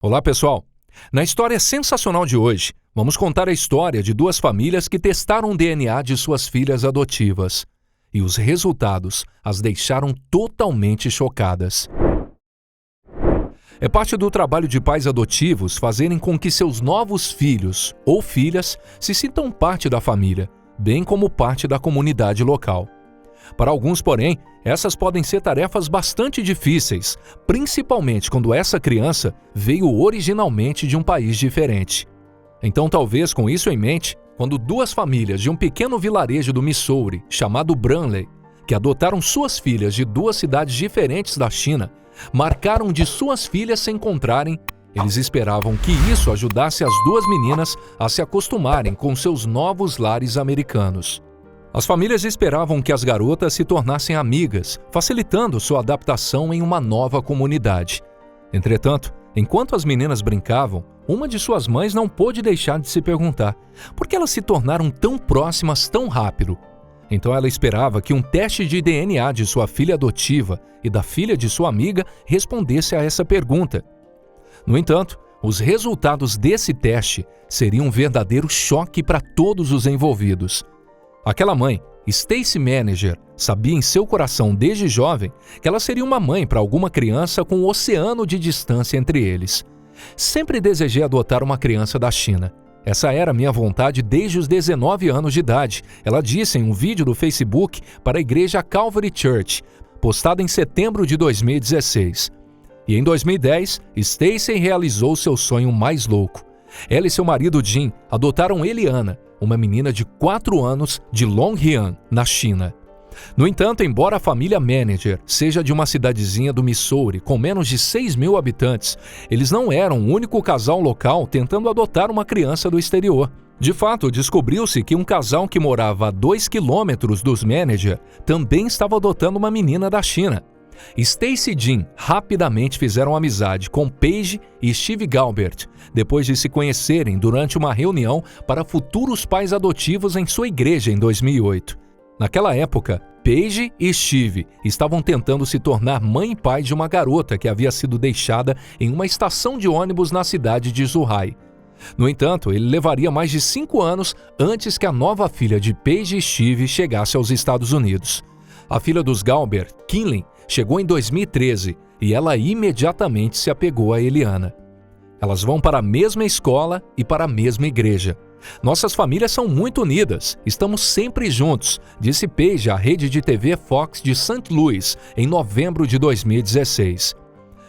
Olá, pessoal! Na história sensacional de hoje, vamos contar a história de duas famílias que testaram o DNA de suas filhas adotivas. E os resultados as deixaram totalmente chocadas. É parte do trabalho de pais adotivos fazerem com que seus novos filhos ou filhas se sintam parte da família, bem como parte da comunidade local. Para alguns, porém, essas podem ser tarefas bastante difíceis, principalmente quando essa criança veio originalmente de um país diferente. Então, talvez com isso em mente, quando duas famílias de um pequeno vilarejo do Missouri, chamado Brunley, que adotaram suas filhas de duas cidades diferentes da China, marcaram de suas filhas se encontrarem, eles esperavam que isso ajudasse as duas meninas a se acostumarem com seus novos lares americanos. As famílias esperavam que as garotas se tornassem amigas, facilitando sua adaptação em uma nova comunidade. Entretanto, enquanto as meninas brincavam, uma de suas mães não pôde deixar de se perguntar por que elas se tornaram tão próximas tão rápido. Então ela esperava que um teste de DNA de sua filha adotiva e da filha de sua amiga respondesse a essa pergunta. No entanto, os resultados desse teste seriam um verdadeiro choque para todos os envolvidos. Aquela mãe, Stacy Manager, sabia em seu coração desde jovem que ela seria uma mãe para alguma criança com um oceano de distância entre eles. Sempre desejei adotar uma criança da China. Essa era minha vontade desde os 19 anos de idade, ela disse em um vídeo do Facebook para a igreja Calvary Church, postado em setembro de 2016. E em 2010, Stacy realizou seu sonho mais louco. Ela e seu marido Jim adotaram Eliana, uma menina de 4 anos de Longyan, na China. No entanto, embora a família Manager seja de uma cidadezinha do Missouri com menos de 6 mil habitantes, eles não eram o único casal local tentando adotar uma criança do exterior. De fato, descobriu-se que um casal que morava a 2 quilômetros dos Manager também estava adotando uma menina da China. Stacy e Jim rapidamente fizeram amizade com Paige e Steve Galbert, depois de se conhecerem durante uma reunião para futuros pais adotivos em sua igreja em 2008. Naquela época, Paige e Steve estavam tentando se tornar mãe e pai de uma garota que havia sido deixada em uma estação de ônibus na cidade de Zhuhai. No entanto, ele levaria mais de 5 anos antes que a nova filha de Paige e Steve chegasse aos Estados Unidos. A filha dos Galbert, Kinley, chegou em 2013 e ela imediatamente se apegou a Eliana. Elas vão para a mesma escola e para a mesma igreja. Nossas famílias são muito unidas, estamos sempre juntos, disse Paige à rede de TV Fox de St. Louis em novembro de 2016.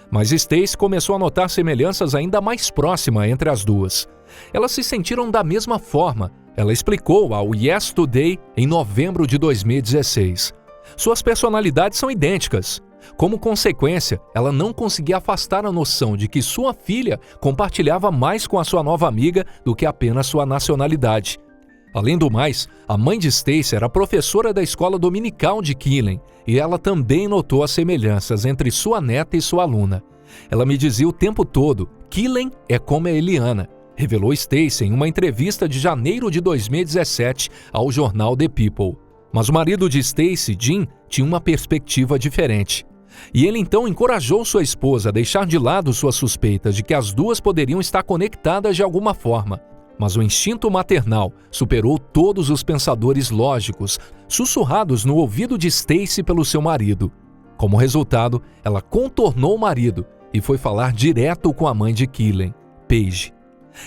Mas Stacy começou a notar semelhanças ainda mais próximas entre as duas. Elas se sentiram da mesma forma, ela explicou ao Yes Today em novembro de 2016. Suas personalidades são idênticas. Como consequência, ela não conseguia afastar a noção de que sua filha compartilhava mais com a sua nova amiga do que apenas sua nacionalidade. Além do mais, a mãe de Stacy era professora da escola dominical de Kinley e ela também notou as semelhanças entre sua neta e sua aluna. Ela me dizia o tempo todo, Kinley é como a Eliana, revelou Stacy em uma entrevista de janeiro de 2017 ao jornal The People. Mas o marido de Stacy, Jim, tinha uma perspectiva diferente. E ele então encorajou sua esposa a deixar de lado suas suspeitas de que as duas poderiam estar conectadas de alguma forma. Mas o instinto maternal superou todos os pensadores lógicos, sussurrados no ouvido de Stacy pelo seu marido. Como resultado, ela contornou o marido e foi falar direto com a mãe de Kinley, Paige.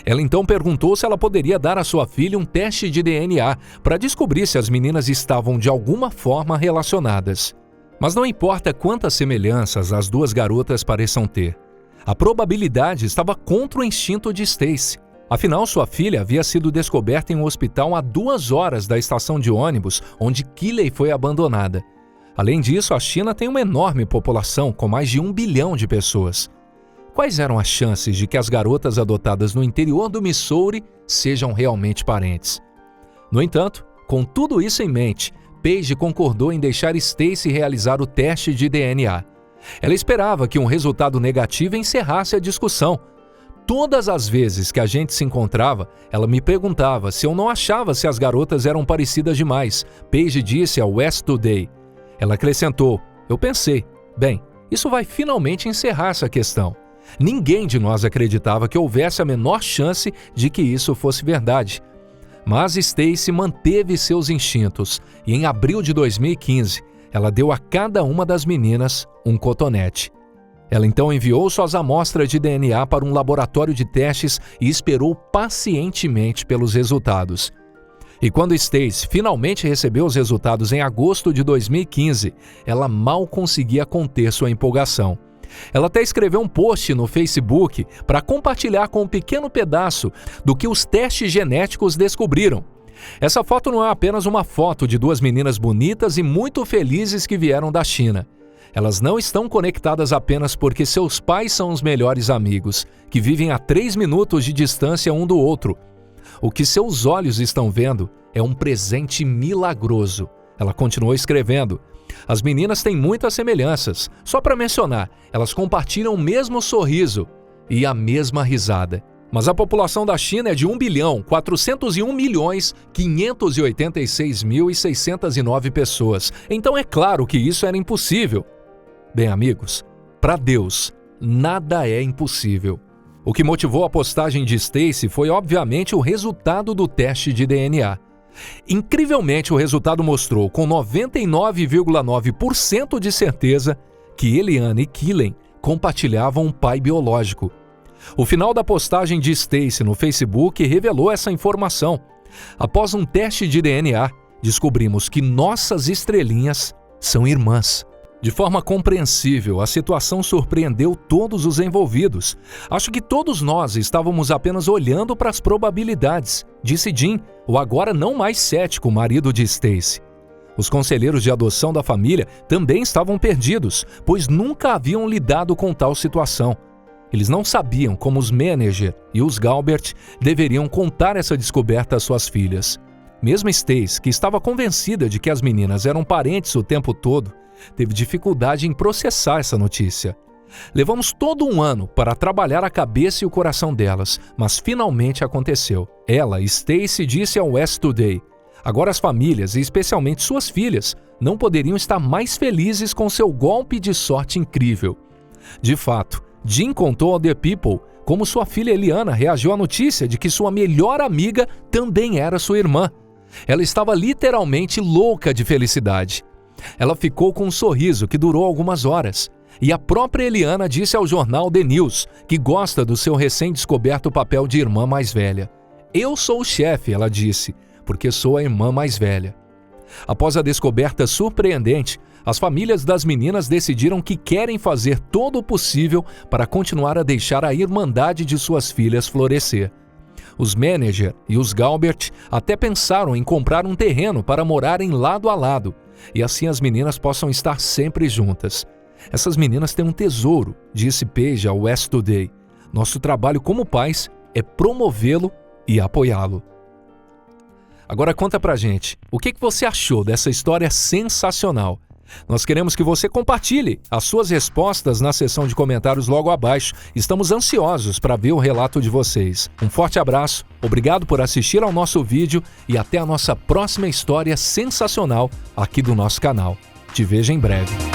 Ela então perguntou se ela poderia dar à sua filha um teste de DNA para descobrir se as meninas estavam de alguma forma relacionadas. Mas não importa quantas semelhanças as duas garotas pareçam ter, a probabilidade estava contra o instinto de Stacy. Afinal, sua filha havia sido descoberta em um hospital a 2 horas da estação de ônibus onde Kinley foi abandonada. Além disso, a China tem uma enorme população com mais de 1 bilhão de pessoas. Quais eram as chances de que as garotas adotadas no interior do Missouri sejam realmente parentes? No entanto, com tudo isso em mente, Paige concordou em deixar Stacy realizar o teste de DNA. Ela esperava que um resultado negativo encerrasse a discussão. Todas as vezes que a gente se encontrava, ela me perguntava se eu não achava se as garotas eram parecidas demais, Paige disse ao West Today. Ela acrescentou, eu pensei, bem, isso vai finalmente encerrar essa questão. Ninguém de nós acreditava que houvesse a menor chance de que isso fosse verdade. Mas Stacy manteve seus instintos e em abril de 2015, ela deu a cada uma das meninas um cotonete. Ela então enviou suas amostras de DNA para um laboratório de testes e esperou pacientemente pelos resultados. E quando Stacy finalmente recebeu os resultados em agosto de 2015, ela mal conseguia conter sua empolgação. Ela até escreveu um post no Facebook para compartilhar com um pequeno pedaço do que os testes genéticos descobriram. Essa foto não é apenas uma foto de duas meninas bonitas e muito felizes que vieram da China. Elas não estão conectadas apenas porque seus pais são os melhores amigos, que vivem a 3 minutos de distância um do outro. O que seus olhos estão vendo é um presente milagroso. Ela continuou escrevendo. As meninas têm muitas semelhanças. Só para mencionar, elas compartilham o mesmo sorriso e a mesma risada. Mas a população da China é de 1.401.586.609 pessoas. Então é claro que isso era impossível. Bem, amigos, para Deus, nada é impossível. O que motivou a postagem de Stacy foi, obviamente, o resultado do teste de DNA. Incrivelmente, o resultado mostrou, com 99,9% de certeza, que Eliana e Killen compartilhavam um pai biológico. O final da postagem de Stacy no Facebook revelou essa informação. Após um teste de DNA, descobrimos que nossas estrelinhas são irmãs. De forma compreensível, a situação surpreendeu todos os envolvidos. Acho que todos nós estávamos apenas olhando para as probabilidades, disse Jim, o agora não mais cético marido de Stacy. Os conselheiros de adoção da família também estavam perdidos, pois nunca haviam lidado com tal situação. Eles não sabiam como os Manager e os Galbert deveriam contar essa descoberta às suas filhas. Mesmo Stacy, que estava convencida de que as meninas eram parentes o tempo todo, teve dificuldade em processar essa notícia. Levamos todo um ano para trabalhar a cabeça e o coração delas, mas finalmente aconteceu. Ela, Stacy, disse ao West Today: agora as famílias, e especialmente suas filhas, não poderiam estar mais felizes com seu golpe de sorte incrível. De fato, Jim contou ao The People como sua filha Eliana reagiu à notícia de que sua melhor amiga também era sua irmã. Ela estava literalmente louca de felicidade. Ela ficou com um sorriso que durou algumas horas. E a própria Eliana disse ao jornal The News que gosta do seu recém-descoberto papel de irmã mais velha. Eu sou o chefe, ela disse, porque sou a irmã mais velha. Após a descoberta surpreendente, as famílias das meninas decidiram que querem fazer todo o possível para continuar a deixar a irmandade de suas filhas florescer. Os Manager e os Galbert até pensaram em comprar um terreno para morarem lado a lado, e assim as meninas possam estar sempre juntas. Essas meninas têm um tesouro, disse Paige ao West Today. Nosso trabalho como pais é promovê-lo e apoiá-lo. Agora conta pra gente, o que você achou dessa história sensacional? Nós queremos que você compartilhe as suas respostas na seção de comentários logo abaixo. Estamos ansiosos para ver o relato de vocês. Um forte abraço, obrigado por assistir ao nosso vídeo e até a nossa próxima história sensacional aqui do nosso canal. Te vejo em breve.